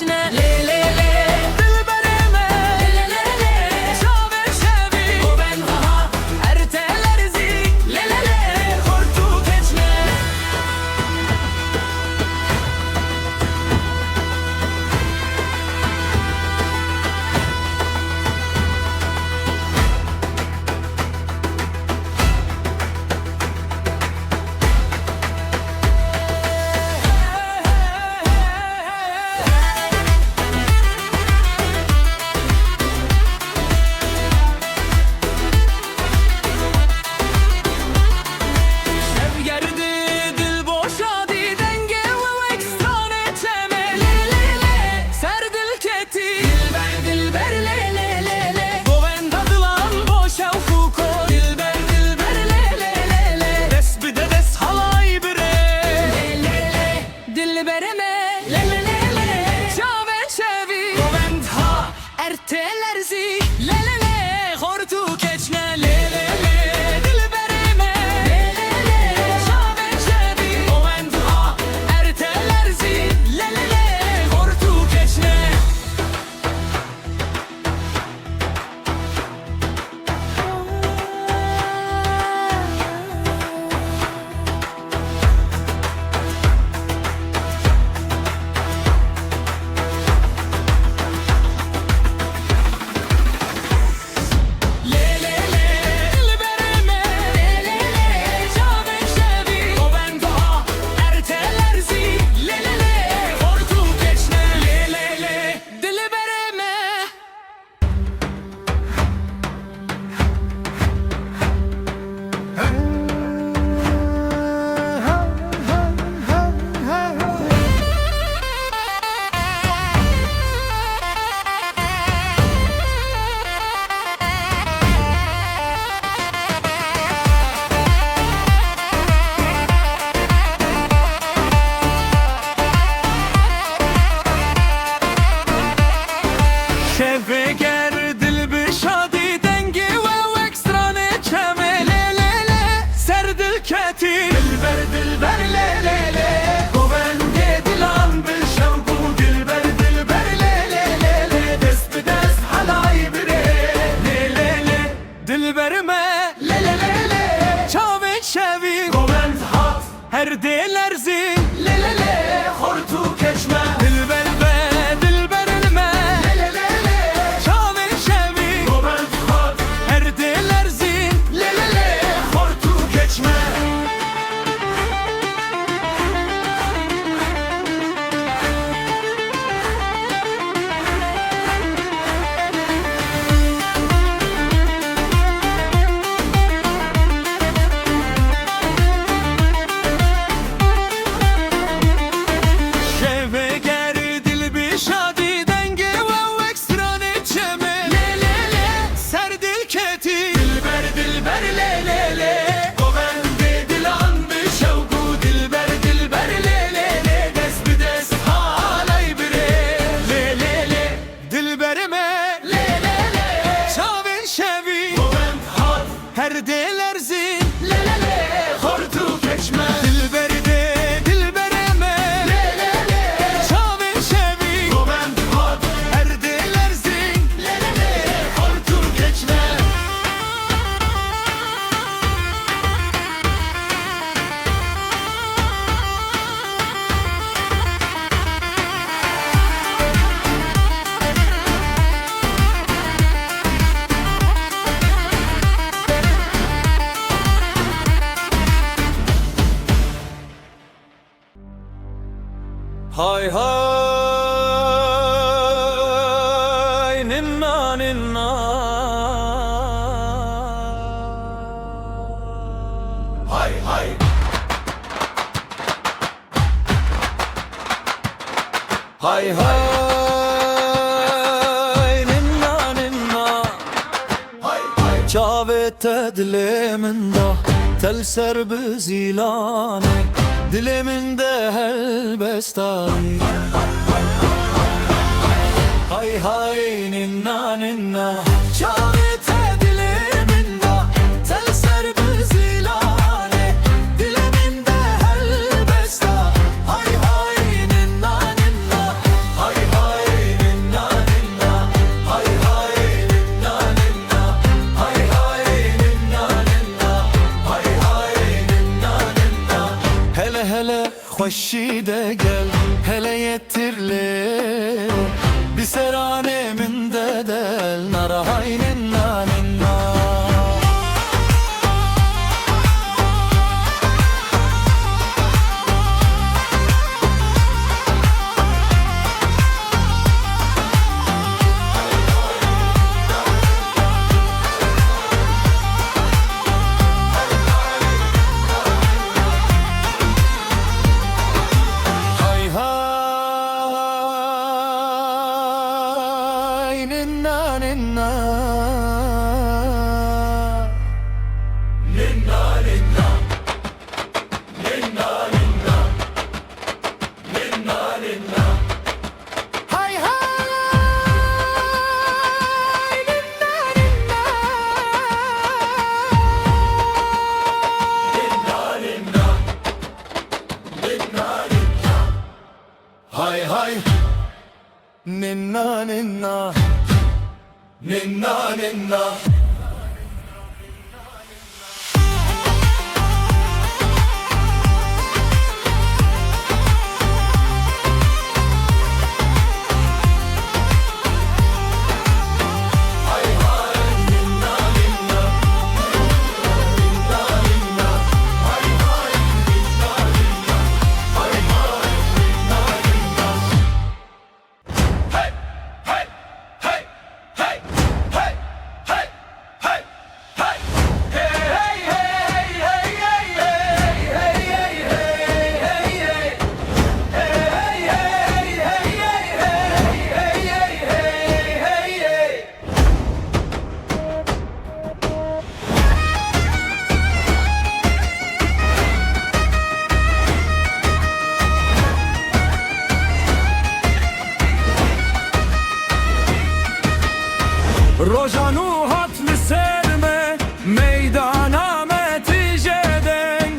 keçne le le le dilberime le le le şave şevi o ben ha ertelerzi le le le hortu keçne Ertelerzi le le le hortu keçne le le le dilberime le le le şave şevi o endha ertelerzi le le le hortu keçne Şeveger dil bi şadi dengi ve ekstra ne çeme le le le serdil keti dilber le le le govende dilan bil şevku dilber le le le dest bi dest halay bire le le le dilberime le le le çave şevi govend hat her delerzi le le le hortu keçme dilber her delerzi le le le hortu keçme dilberde dilbereme le le le şave şevi govend hat her delerzi le le le hortu keçme hay hay ninna ninna hay hay hay hay ninna ninna hay hay çavete diliminde tel serbi zilane diliminde helbestani hay hay ninna ninna çavete diliminde tel serbi zilane diliminde helbesta hay hay ninna ninna hay hay hoşi de gel hele yetirli bir seranemin de del nara haynin naninna. Ninna ninna ninna ninna ninna ninna ninna ninna hay hay ninna ninna ninna ninna ninna ninna hay hay ninna ninna ninna ninna. Rojanu hatlı serme meydana metijeden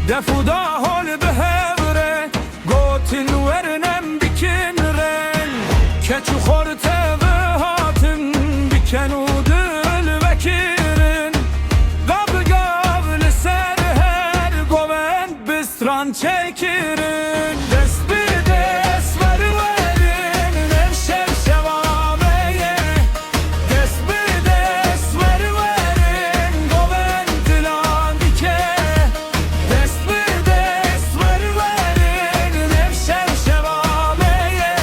defuda hol behevre gotin vernem bikin ren keçu horte ve hatın biken udül vekirin gab gavli ser her govend bistran çekirin dest bir dest ver verin nevşev şevameye dest bir dest ver verin govend lan dike dest bir dest ver verin nevşev şevameye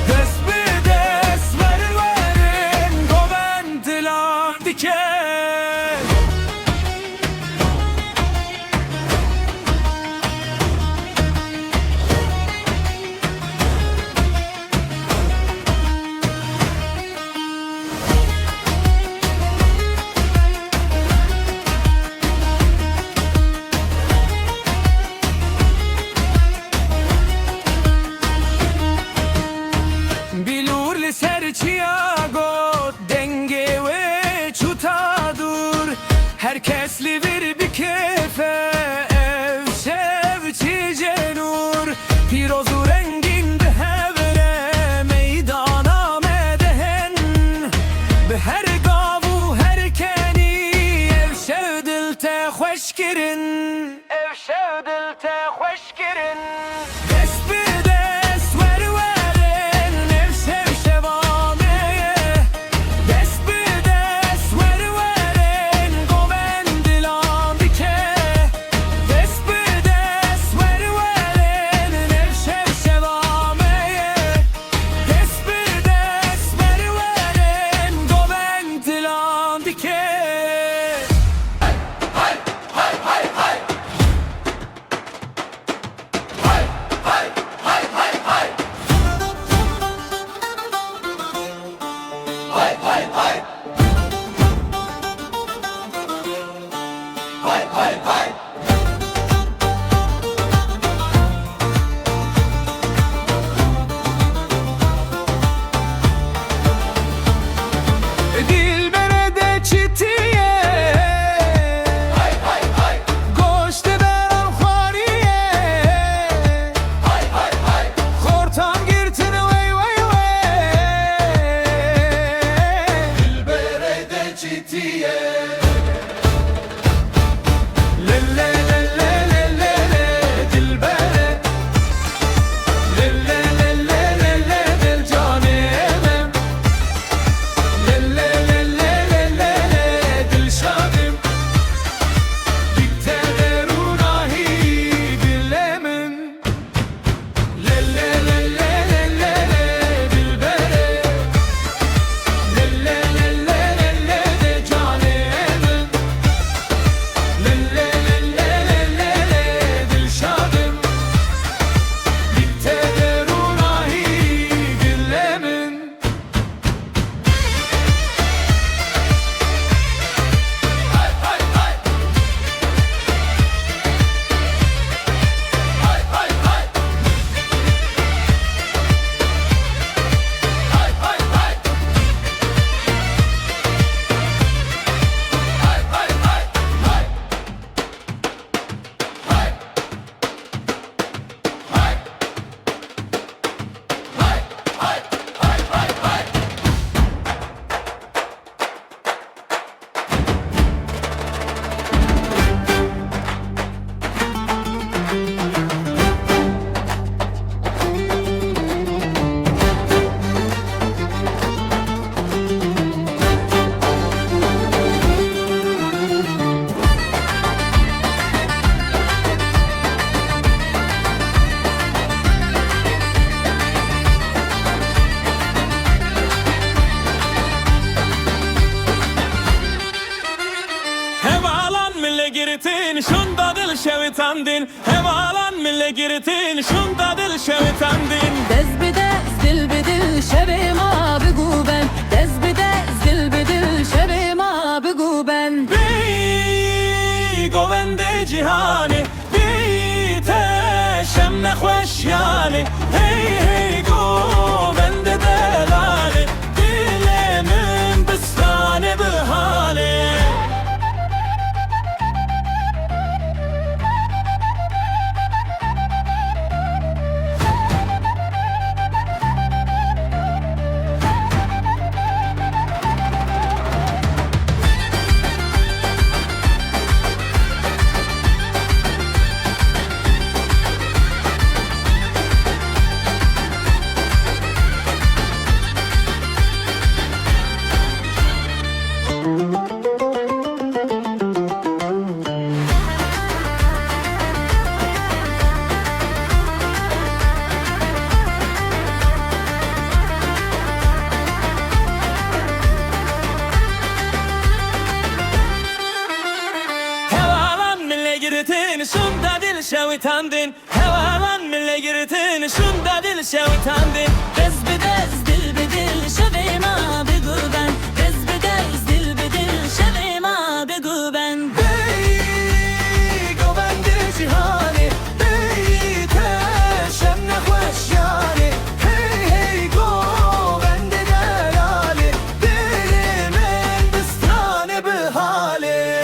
dest bir dest ver verin govend lan dike. Bilurli serçiyago denge ve çutadur herkesli bir kefe ev şevçi cenur pirozu rengin hevre meydana medehen be her gavu her keni ev şevdilte hoş girin ev şevdilte hoş girin dest bir dest ver verin ev sev şevameye dest bir dest ver verin govend lan dike dest bir dest ver verin ev sev şevameye dest bir dest ver verin govend lan dike. Dilbere çitiye goşte beran xariye xortam girtin vey vey vey dilbere çitiye le le le le le le dilbere giritin şunda dil şevitandin Hevalan mille giritin şunda dil şevitandin Dez bidez dil bidil şebim abi guben Dez bidez dil bidil şebim abi guben Bi govende cihani Bi teşem nekhoş yani Hey hey govende delali Dilemin bistane bihali Şunda dil şevitandin Hevalan mille giritin Şunda dil şevitandin Dez bidez dil bidil şebim abi guben Dez bidez dil bidil şebim abi guben Bey govende cihani Bey teşem nekhoş yani Hey hey govende delali Dilimin bistane bihali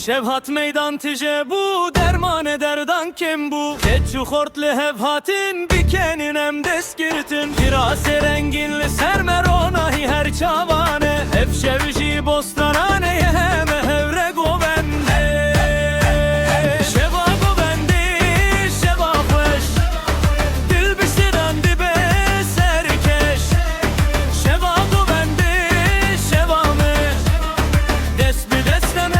Şevhat meydan tije bu derman ederdan kim bu Geçu hortlu hevhatin bikenin hem deskirtin Firase renginli sermer onahi her çavane Efşevji bostanane hem hevre govende Şeva govendi şeva hoş Dil bişiren dibe serkeş Şeva govendi şeva me Des bir destem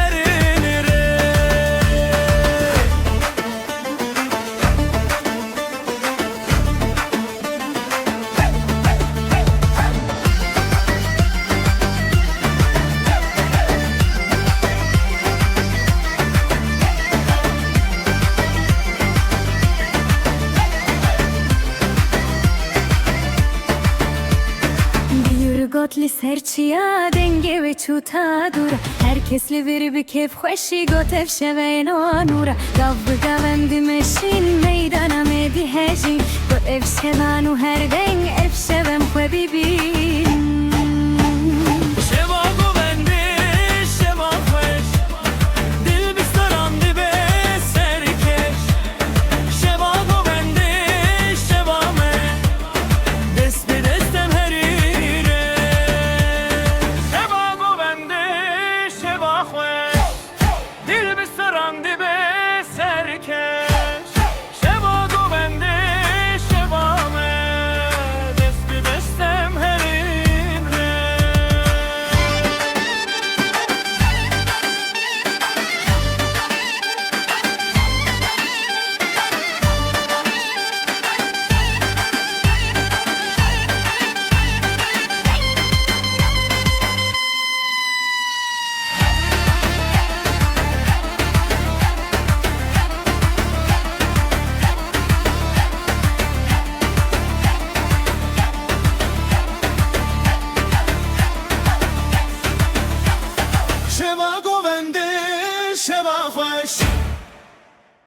سرچیا دنگه و چوتا دورا herkes li bir keyf خوشی گوت افشوین و نورا گاو بگاوند مشین میدانا میدی هجین گوت افشوان و هر دنگ افشوم خو ببین